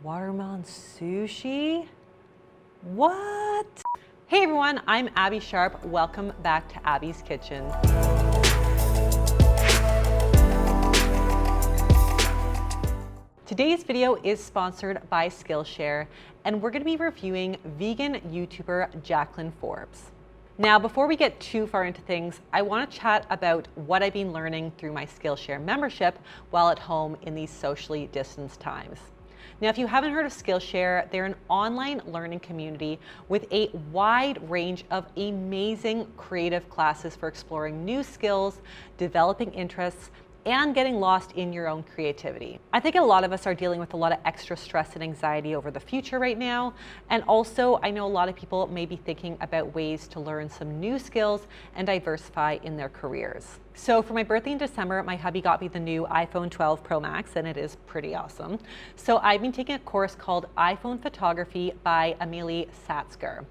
Watermelon sushi? What? Hey everyone, I'm Abby Sharp. Welcome back to Abby's Kitchen. Today's video is sponsored by Skillshare, and we're going to be reviewing vegan YouTuber Jaclyn Forbes. Now, before we get too far into things, I want to chat about what I've been learning through my Skillshare membership while at home in these socially distanced times. Now, if you haven't heard of Skillshare, they're an online learning community with a wide range of amazing creative classes for exploring new skills, developing interests, and getting lost in your own creativity. I think a lot of us are dealing with a lot of extra stress and anxiety over the future right now. And also, I know a lot of people may be thinking about ways to learn some new skills and diversify in their careers. So for my birthday in December, my hubby got me the new iPhone 12 Pro Max, and it is pretty awesome. So I've been taking a course called iPhone Photography by Amelie Satzger.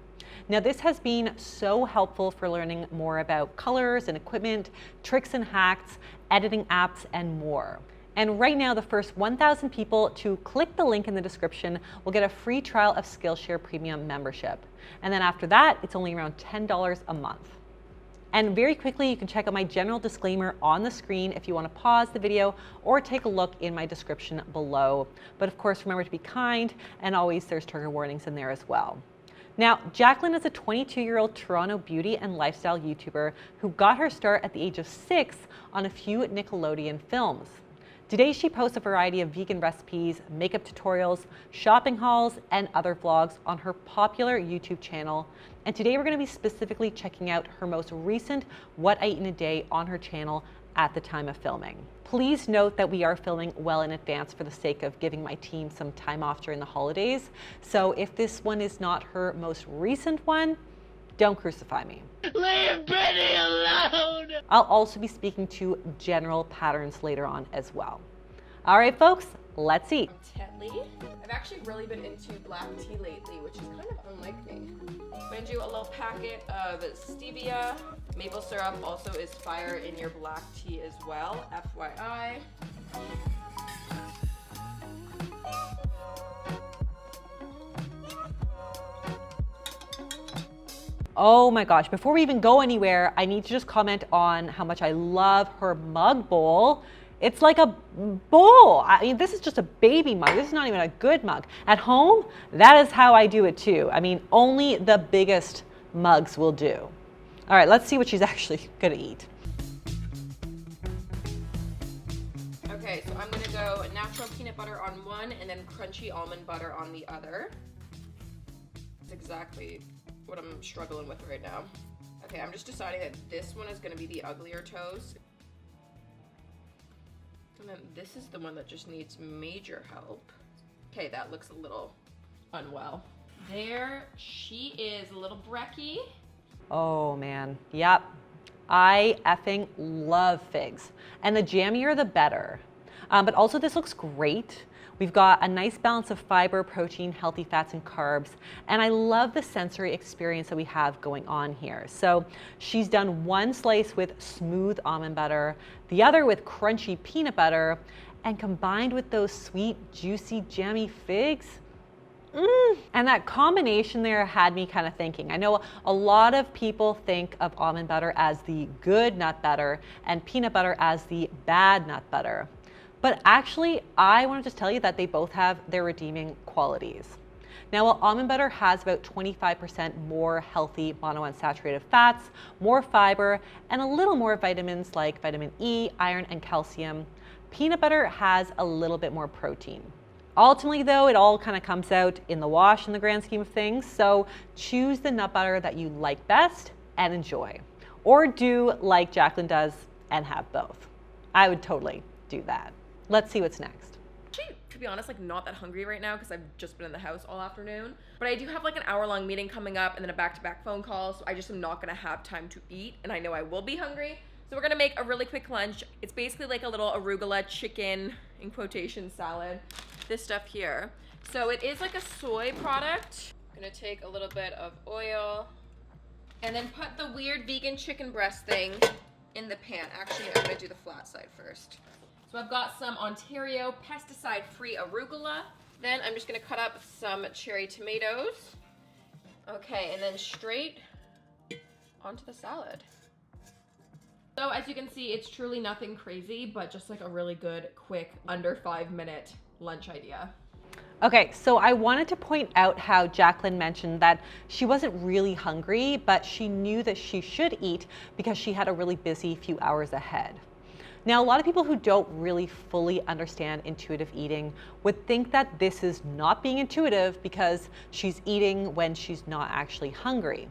Now, this has been so helpful for learning more about colors and equipment, tricks and hacks, editing apps, and more. And right now, the first 1,000 people to click the link in the description will get a free trial of Skillshare Premium membership. And then after that, it's only around $10 a month. And very quickly, you can check out my general disclaimer on the screen if you want to pause the video or take a look in my description below. But of course, remember to be kind, and always there's trigger warnings in there as well. Now, Jaclyn is a 22-year-old Toronto beauty and lifestyle YouTuber who got her start at the age of 6 on a few Nickelodeon films. Today, she posts a variety of vegan recipes, makeup tutorials, shopping hauls, and other vlogs on her popular YouTube channel. And today, we're going to be specifically checking out her most recent What I Eat in a Day on her channel at the time of filming. Please note that we are filming well in advance for the sake of giving my team some time off during the holidays. So if this one is not her most recent one, don't crucify me. Leave Benny alone! I'll also be speaking to general patterns later on as well. All right, folks, let's eat. I'm Tetley. I've actually really been into black tea lately, which is kind of unlike me. I'm gonna do a little packet of stevia. Maple syrup also is fire in your black tea as well, FYI. Oh my gosh, before we even go anywhere, I need to just comment on how much I love her mug bowl. It's like a bowl. I mean, this is just a baby mug. This is not even a good mug. At home, that is how I do it too. I mean, only the biggest mugs will do. All right, let's see what she's actually gonna eat. Okay, so I'm gonna go natural peanut butter on one and then crunchy almond butter on the other. That's exactly what I'm struggling with right now. Okay, I'm just deciding that this one is gonna be the uglier toast. And then this is the one that just needs major help. Okay, that looks a little unwell. There she is, a little brekkie. Oh man, yep. I effing love figs. And the jammier, the better. But also this looks great. We've got a nice balance of fiber, protein, healthy fats, and carbs. And I love the sensory experience that we have going on here. So she's done one slice with smooth almond butter, the other with crunchy peanut butter, and combined with those sweet, juicy, jammy figs. And that combination there had me kind of thinking. I know a lot of people think of almond butter as the good nut butter and peanut butter as the bad nut butter. But actually, I want to just tell you that they both have their redeeming qualities. Now, while almond butter has about 25% more healthy monounsaturated fats, more fiber, and a little more vitamins like vitamin E, iron, and calcium, peanut butter has a little bit more protein. Ultimately, though, it all kind of comes out in the wash in the grand scheme of things. So choose the nut butter that you like best and enjoy. Or do like Jaclyn does and have both. I would totally do that. Let's see what's next. Actually, to be honest, like not that hungry right now because I've just been in the house all afternoon. But I do have like an hour-long meeting coming up and then a back-to-back phone call. So I just am not gonna have time to eat. And I know I will be hungry. So we're gonna make a really quick lunch. It's basically like a little arugula chicken, in quotation, salad. This stuff here. So it is like a soy product. I'm gonna take a little bit of oil and then put the weird vegan chicken breast thing in the pan. Actually, I'm gonna do the flat side first. So I've got some Ontario pesticide-free arugula. Then I'm just gonna cut up some cherry tomatoes. Okay, and then straight onto the salad. So as you can see, it's truly nothing crazy, but just like a really good, quick, under 5-minute lunch idea. Okay, so I wanted to point out how Jaclyn mentioned that she wasn't really hungry, but she knew that she should eat because she had a really busy few hours ahead. Now, a lot of people who don't really fully understand intuitive eating would think that this is not being intuitive because she's eating when she's not actually hungry.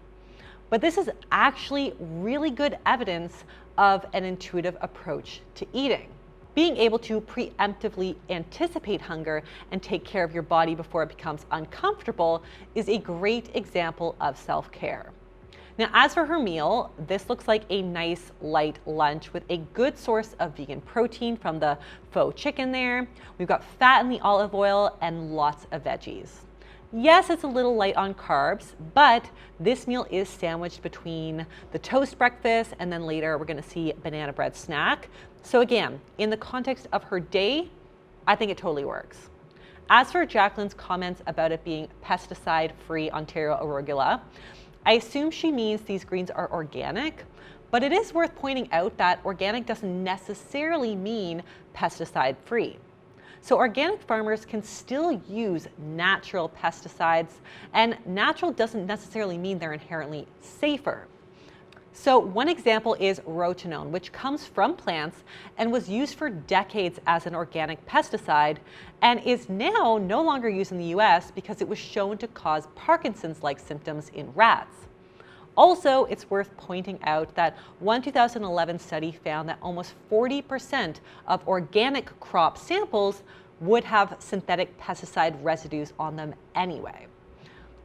But this is actually really good evidence of an intuitive approach to eating. Being able to preemptively anticipate hunger and take care of your body before it becomes uncomfortable is a great example of self-care. Now, as for her meal, this looks like a nice light lunch with a good source of vegan protein from the faux chicken there. We've got fat in the olive oil and lots of veggies. Yes, it's a little light on carbs, but this meal is sandwiched between the toast breakfast and then later we're gonna see banana bread snack. So again, in the context of her day, I think it totally works. As for Jaclyn's comments about it being pesticide-free Ontario arugula, I assume she means these greens are organic, but it is worth pointing out that organic doesn't necessarily mean pesticide-free. So organic farmers can still use natural pesticides, and natural doesn't necessarily mean they're inherently safer. So one example is rotenone, which comes from plants and was used for decades as an organic pesticide and is now no longer used in the US because it was shown to cause Parkinson's-like symptoms in rats. Also, it's worth pointing out that one 2011 study found that almost 40% of organic crop samples would have synthetic pesticide residues on them anyway.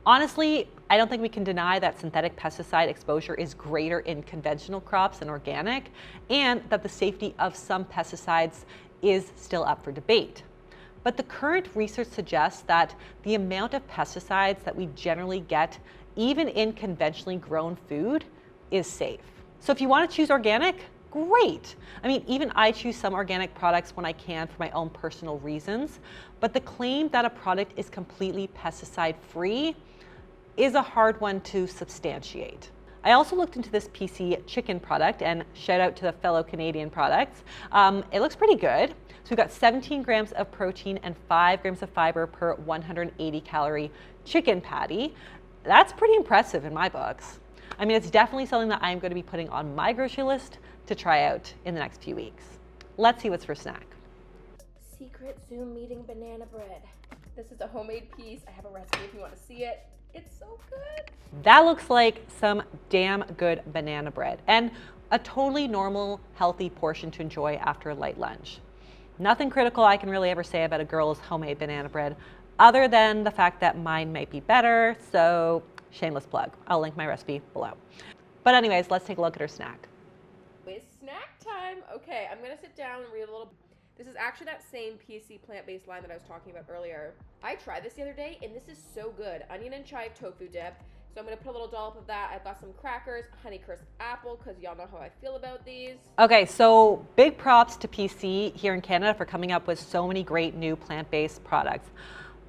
Honestly, I don't think we can deny that synthetic pesticide exposure is greater in conventional crops than organic, and that the safety of some pesticides is still up for debate. But the current research suggests that the amount of pesticides that we generally get, even in conventionally grown food, is safe. So if you want to choose organic, great. I mean, even I choose some organic products when I can for my own personal reasons, but the claim that a product is completely pesticide-free is a hard one to substantiate. I also looked into this PC chicken product, and shout out to the fellow Canadian products. It looks pretty good. So we've got 17 grams of protein and 5 grams of fiber per 180 calorie chicken patty. That's pretty impressive in my books. I mean, it's definitely something that I'm going to be putting on my grocery list to try out in the next few weeks. Let's see what's for snack. Secret Zoom meeting banana bread. This is a homemade piece. I have a recipe if you want to see it. It's so good. That looks like some damn good banana bread and a totally normal, healthy portion to enjoy after a light lunch. Nothing critical I can really ever say about a girl's homemade banana bread other than the fact that mine might be better, so shameless plug. I'll link my recipe below. But anyways, let's take a look at her snack. It's snack time. Okay, I'm gonna sit down and read a little. This is actually that same PC plant-based line that I was talking about earlier. I tried this the other day and this is so good. Onion and chive tofu dip. So I'm gonna put a little dollop of that. I've got some crackers, Honeycrisp apple, because y'all know how I feel about these. Okay, so big props to PC here in Canada for coming up with so many great new plant-based products.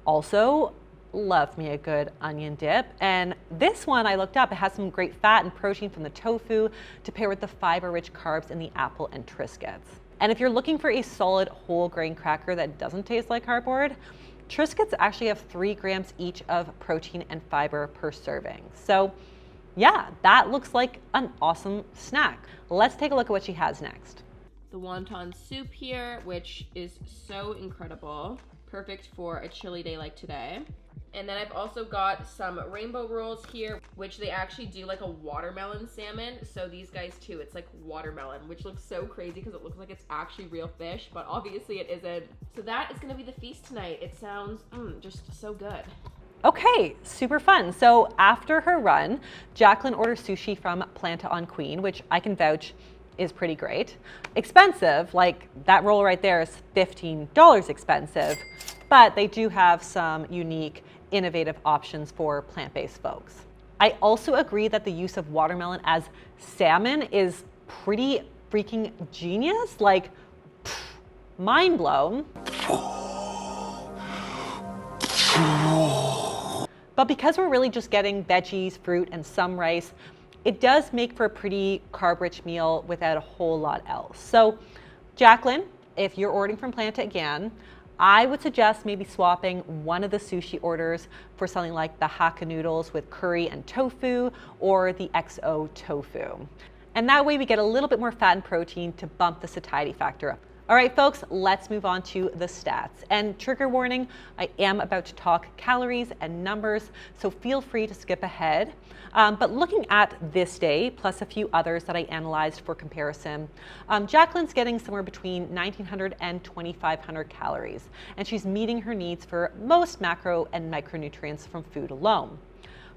Also, love me a good onion dip. And this one I looked up, it has some great fat and protein from the tofu to pair with the fiber-rich carbs in the apple and Triscuits. And if you're looking for a solid whole grain cracker that doesn't taste like cardboard, Triscuits actually have 3 grams each of protein and fiber per serving. So yeah, that looks like an awesome snack. Let's take a look at what she has next. The wonton soup here, which is so incredible. Perfect for a chilly day like today. And then I've also got some rainbow rolls here, which they actually do like a watermelon salmon. So these guys too, it's like watermelon, which looks so crazy because it looks like it's actually real fish, but obviously it isn't. So that is gonna be the feast tonight. It sounds just so good. Okay, super fun. So after her run, Jaclyn ordered sushi from Planta on Queen, which I can vouch is pretty great. Expensive, like that roll right there is $15 expensive, but they do have some unique, innovative options for plant-based folks. I also agree that the use of watermelon as salmon is pretty freaking genius, like mind blown. But because we're really just getting veggies, fruit, and some rice, it does make for a pretty carb-rich meal without a whole lot else. So, Jaclyn, if you're ordering from Planta again, I would suggest maybe swapping one of the sushi orders for something like the Hakka noodles with curry and tofu, or the XO tofu. And that way we get a little bit more fat and protein to bump the satiety factor up. All right, folks, let's move on to the stats. And trigger warning, I am about to talk calories and numbers, so feel free to skip ahead. But looking at this day, plus a few others that I analyzed for comparison, Jaclyn's getting somewhere between 1,900 and 2,500 calories, and she's meeting her needs for most macro and micronutrients from food alone.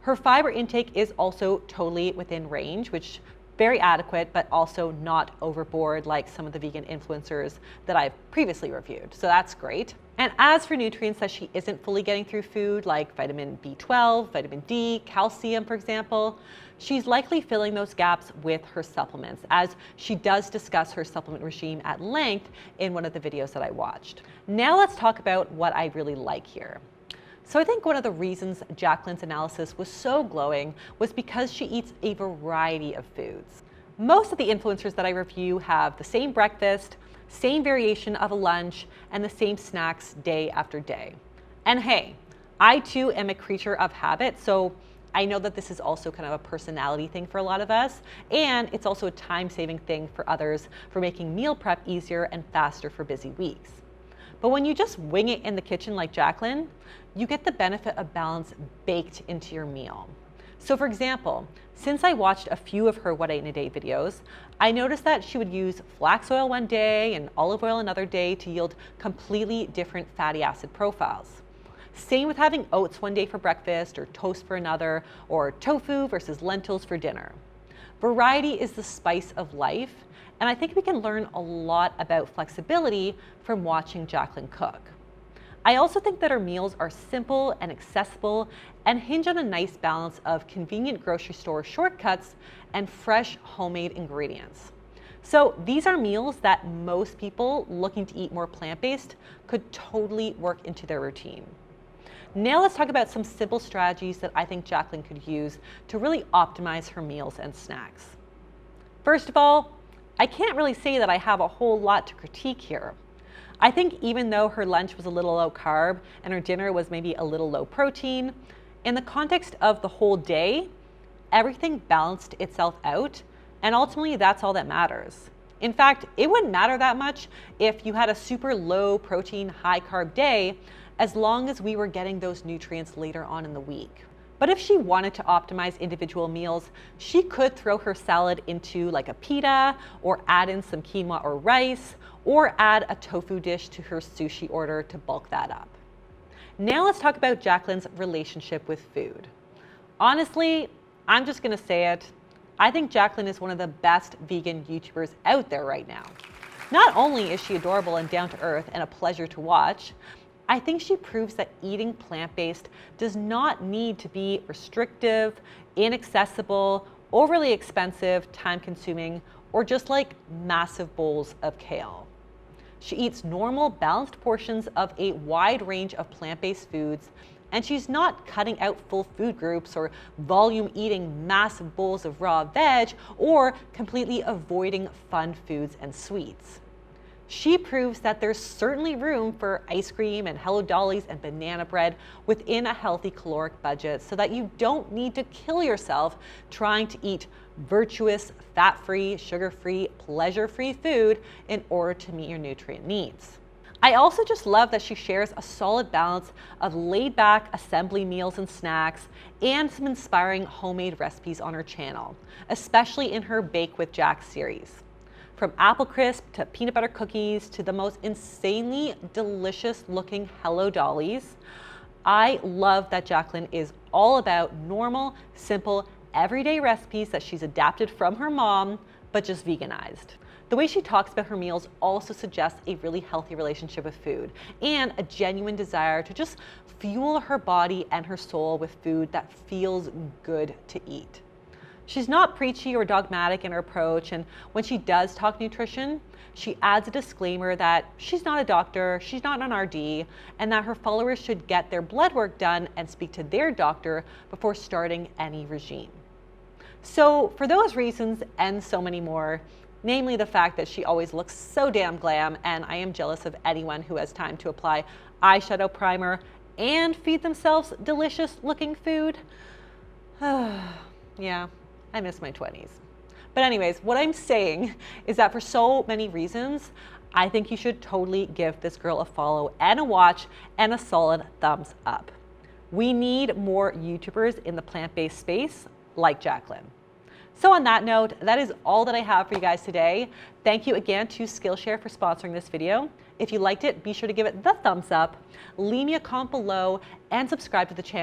Her fiber intake is also totally within range, which very adequate, but also not overboard like some of the vegan influencers that I've previously reviewed. So that's great. And as for nutrients that she isn't fully getting through food, like vitamin B12, vitamin D, calcium, for example, she's likely filling those gaps with her supplements, as she does discuss her supplement regime at length in one of the videos that I watched. Now let's talk about what I really like here. So I think one of the reasons Jaclyn's analysis was so glowing was because she eats a variety of foods. Most of the influencers that I review have the same breakfast, same variation of a lunch, and the same snacks day after day. And hey, I too am a creature of habit, so I know that this is also kind of a personality thing for a lot of us, and it's also a time-saving thing for others for making meal prep easier and faster for busy weeks. But when you just wing it in the kitchen like Jaclyn, you get the benefit of balance baked into your meal. So for example, since I watched a few of her What I Eat in a Day videos, I noticed that she would use flax oil one day and olive oil another day to yield completely different fatty acid profiles. Same with having oats one day for breakfast, or toast for another, or tofu versus lentils for dinner. Variety is the spice of life, and I think we can learn a lot about flexibility from watching Jaclyn cook. I also think that her meals are simple and accessible and hinge on a nice balance of convenient grocery store shortcuts and fresh homemade ingredients. So these are meals that most people looking to eat more plant-based could totally work into their routine. Now let's talk about some simple strategies that I think Jaclyn could use to really optimize her meals and snacks. First of all, I can't really say that I have a whole lot to critique here. I think even though her lunch was a little low carb and her dinner was maybe a little low protein, in the context of the whole day, everything balanced itself out, and ultimately that's all that matters. In fact, it wouldn't matter that much if you had a super low protein, high carb day, as long as we were getting those nutrients later on in the week. But if she wanted to optimize individual meals, she could throw her salad into like a pita, or add in some quinoa or rice, or add a tofu dish to her sushi order to bulk that up. Now let's talk about Jaclyn's relationship with food. Honestly, I'm just gonna say it, I think Jaclyn is one of the best vegan YouTubers out there right now. Not only is she adorable and down to earth and a pleasure to watch, I think she proves that eating plant-based does not need to be restrictive, inaccessible, overly expensive, time-consuming, or just like massive bowls of kale. She eats normal, balanced portions of a wide range of plant-based foods, and she's not cutting out full food groups or volume eating massive bowls of raw veg or completely avoiding fun foods and sweets. She proves that there's certainly room for ice cream and Hello Dollies and banana bread within a healthy caloric budget, so that you don't need to kill yourself trying to eat virtuous, fat-free, sugar-free, pleasure-free food in order to meet your nutrient needs. I also just love that she shares a solid balance of laid-back assembly meals and snacks and some inspiring homemade recipes on her channel, especially in her Bake with Jack series. From apple crisp to peanut butter cookies to the most insanely delicious looking Hello Dollies, I love that Jaclyn is all about normal, simple, everyday recipes that she's adapted from her mom, but just veganized. The way she talks about her meals also suggests a really healthy relationship with food and a genuine desire to just fuel her body and her soul with food that feels good to eat. She's not preachy or dogmatic in her approach, and when she does talk nutrition, she adds a disclaimer that she's not a doctor, she's not an RD, and that her followers should get their blood work done and speak to their doctor before starting any regime. So for those reasons and so many more, namely the fact that she always looks so damn glam, and I am jealous of anyone who has time to apply eyeshadow primer and feed themselves delicious looking food. Yeah, I miss my 20s. But anyways, what I'm saying is that for so many reasons, I think you should totally give this girl a follow and a watch and a solid thumbs up. We need more YouTubers in the plant-based space like Jaclyn. So on that note, that is all that I have for you guys today. Thank you again to Skillshare for sponsoring this video. If you liked it, be sure to give it the thumbs up, leave me a comment below, and subscribe to the channel.